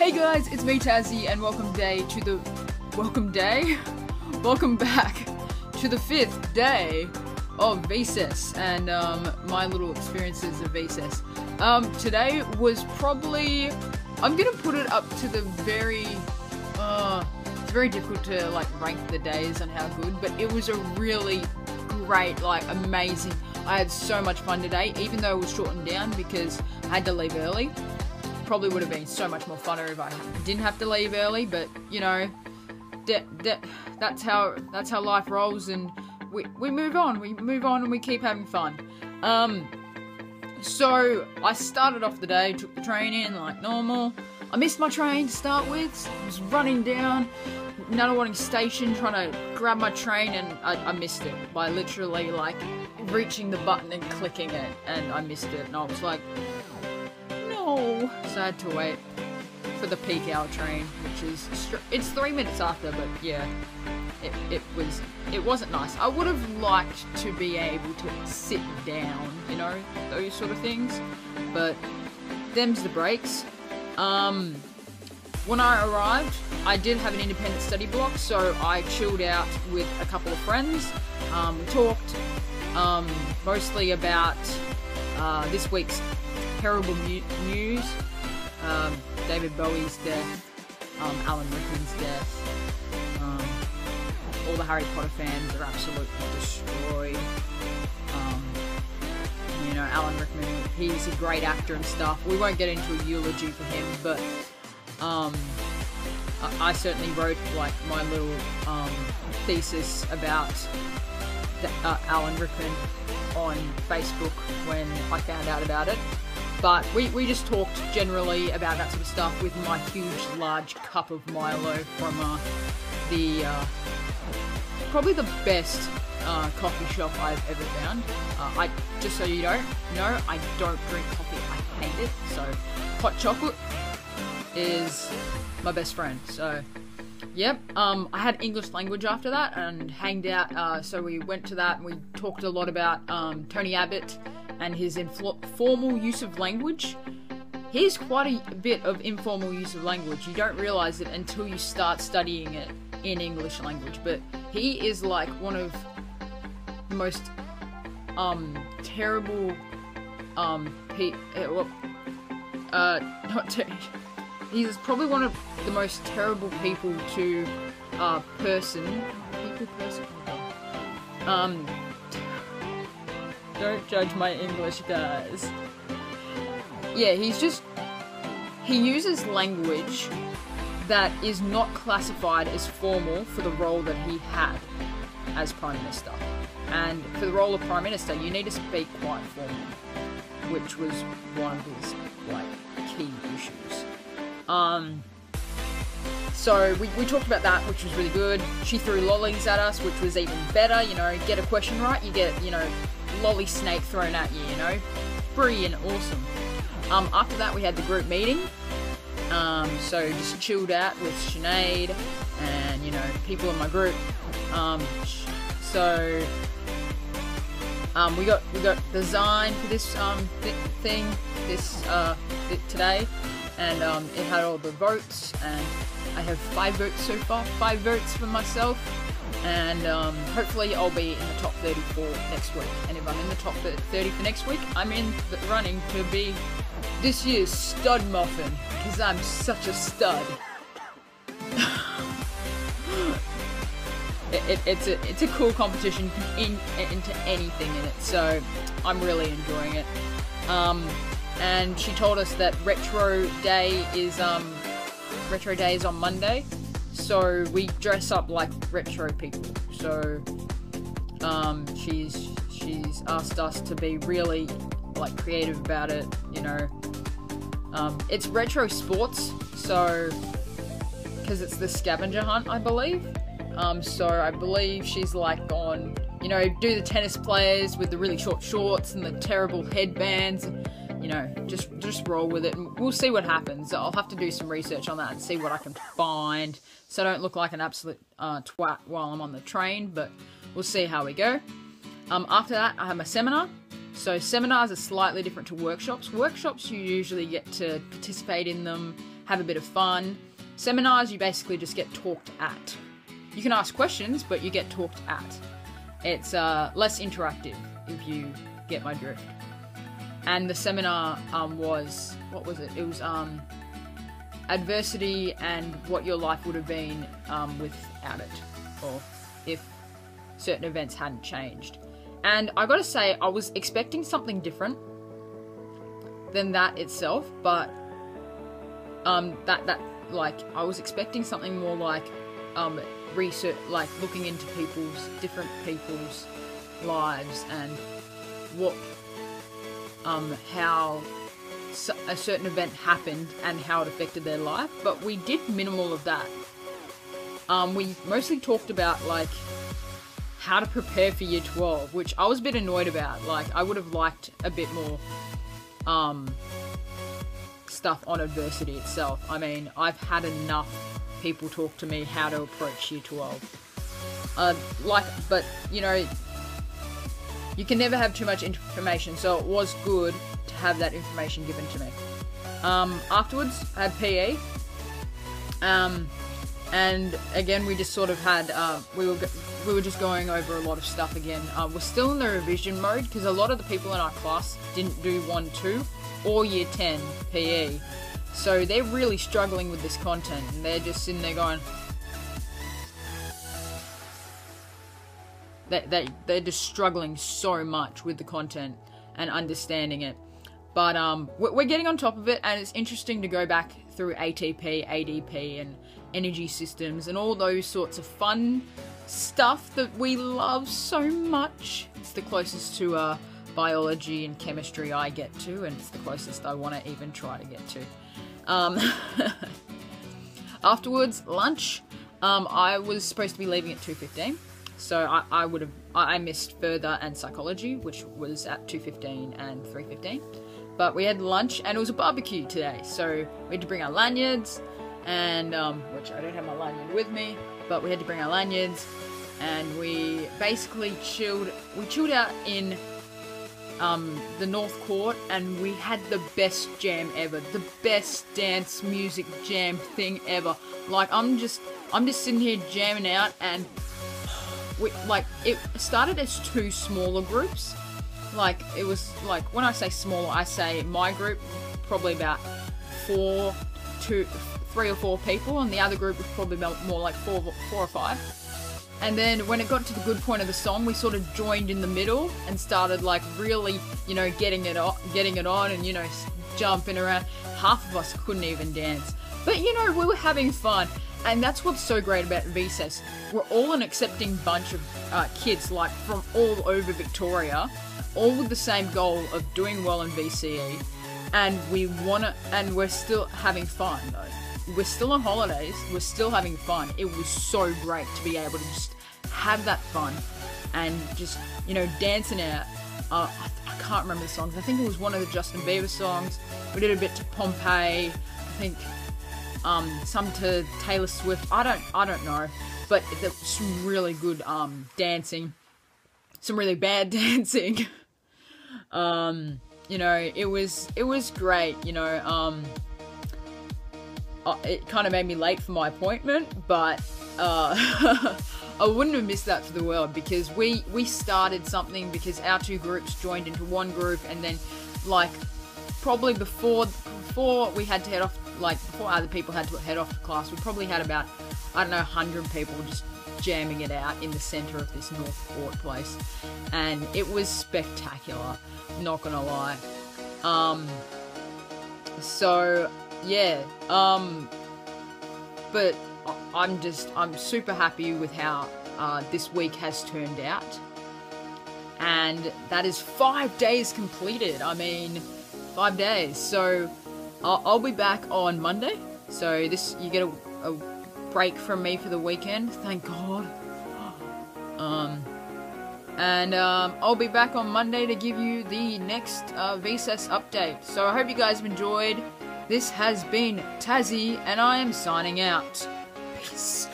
Hey guys, it's me Tazzy, and welcome back to the 5th day of VCESS and my little experiences of VCESS. Today was probably, I'm gonna put it up to the very, it's very difficult to like rank the days on how good, but it was a really great, like amazing. I had so much fun today, even though it was shortened down because I had to leave early. Probably would have been so much more funner if I didn't have to leave early, but you know, that's how life rolls, and we move on. We move on and we keep having fun. So I started off the day, took the train in like normal. I missed my train to start with. I was running down Nunawading Station trying to grab my train, and I missed it by literally like reaching the button and clicking it, and I missed it, and I was like, no. So I had to wait for the peak hour train, which is it's 3 minutes after, but yeah, it wasn't nice. I would have liked to be able to sit down, you know, those sort of things, but them's the breaks. When I arrived, I did have an independent study block, so I chilled out with a couple of friends. We talked mostly about this week's terrible news, David Bowie's death, Alan Rickman's death. All the Harry Potter fans are absolutely destroyed. You know, Alan Rickman, he's a great actor and stuff. We won't get into a eulogy for him, but I certainly wrote like my little thesis about Alan Rickman on Facebook when I found out about it. But we just talked generally about that sort of stuff with my huge, large cup of Milo from the probably the best coffee shop I've ever found. Just so you don't know, I don't drink coffee. I hate it. So hot chocolate is my best friend. So yep. I had English language after that and hanged out. So we went to that and we talked a lot about Tony Abbott and his informal use of language. He's quite a bit of informal use of language. You don't realise it until you start studying it in English language. But he is like one of the most terrible he's probably one of the most terrible people to don't judge my English, guys. Yeah, he uses language that is not classified as formal for the role that he had as Prime Minister. And for the role of Prime Minister, you need to speak quite formal, which was one of his, like, key issues. So we talked about that, which was really good. She threw lollies at us, which was even better. You know, get a question right, you get, you know, lolly snake thrown at you, you know. Free and awesome. After that, we had the group meeting. So just chilled out with Sinead and, you know, people in my group. We got design for this thing today, and it had all the votes, and I have 5 votes so far. 5 votes for myself, and hopefully I'll be in the top 30 for next week. And if I'm in the top 30 for next week, I'm in the running to be this year's stud muffin, because I'm such a stud. It's a cool competition into anything in it, so I'm really enjoying it. And she told us that Retro Day is on Monday, so we dress up like retro people. So she's asked us to be really like creative about it, you know. It's retro sports, so because it's the scavenger hunt, I believe. So I believe she's like on, you know, do the tennis players with the really short shorts and the terrible headbands, and, you know, just roll with it, and we'll see what happens. I'll have to do some research on that and see what I can find, so I don't look like an absolute twat while I'm on the train, but we'll see how we go. After that, I have my seminar. So seminars are slightly different to workshops. Workshops, you usually get to participate in them, have a bit of fun. Seminars, you basically just get talked at. You can ask questions, but you get talked at. It's less interactive, if you get my drift. And the seminar was, what was it? It was adversity and what your life would have been without it, or if certain events hadn't changed. And I gotta say, I was expecting something different than that itself, but I was expecting something more like research, like looking into different people's lives and what how a certain event happened and how it affected their life. But we did minimal of that. We mostly talked about like how to prepare for year 12, which I was a bit annoyed about. Like, I would have liked a bit more stuff on adversity itself. I mean, I've had enough people talk to me how to approach year 12. But you know, you can never have too much information, so it was good to have that information given to me. Afterwards, I had PE. And again, we just sort of had, we were just going over a lot of stuff again. We're still in the revision mode, because a lot of the people in our class didn't do 1-2 or year 10 PE. So they're really struggling with this content, and they're just sitting there going, they're just struggling so much with the content and understanding it. But we're getting on top of it, and it's interesting to go back through ATP, ADP, and energy systems, and all those sorts of fun stuff that we love so much. It's the closest to biology and chemistry I get to, and it's the closest I want to even try to get to. Afterwards, lunch. I was supposed to be leaving at 2:15. So I missed further and psychology, which was at 2:15 and 3:15. But we had lunch, and it was a barbecue today. So we had to bring our lanyards, and which I don't have my lanyard with me, but we had to bring our lanyards, and we basically chilled. We chilled out in the North Court, and we had the best jam ever, the best dance music jam thing ever. Like, I'm just sitting here jamming out, and it started as 2 smaller groups. Like, it was like, when I say smaller, I say my group probably about 3 or 4 people, and the other group was probably more like 4 or 5. And then when it got to the good point of the song, we sort of joined in the middle and started like really, you know, getting it on, and, you know, jumping around. Half of us couldn't even dance, but, you know, we were having fun. And that's what's so great about VCESS. We're all an accepting bunch of kids, like, from all over Victoria, all with the same goal of doing well in VCE, and we're still having fun, though. We're still on holidays, we're still having fun. It was so great to be able to just have that fun and just, you know, dancing out. I can't remember the songs. I think it was one of the Justin Bieber songs. We did a bit to Pompeii, I think. Some to Taylor Swift. I don't know, but there was some really good dancing, some really bad dancing. You know, it was great. You know, it kind of made me late for my appointment, but I wouldn't have missed that for the world, because we started something because our 2 groups joined into one group, and then, like, probably before we had to head off, like, before other people had to head off to class, we probably had about, I don't know, 100 people just jamming it out in the centre of this North Court place, and it was spectacular, not gonna lie. So yeah, but I'm super happy with how this week has turned out, and that is 5 days completed. I mean, 5 days. So I'll be back on Monday. So you get a break from me for the weekend, thank God. And I'll be back on Monday to give you the next VCESS update. So I hope you guys have enjoyed. This has been Tazzy, and I am signing out. Peace.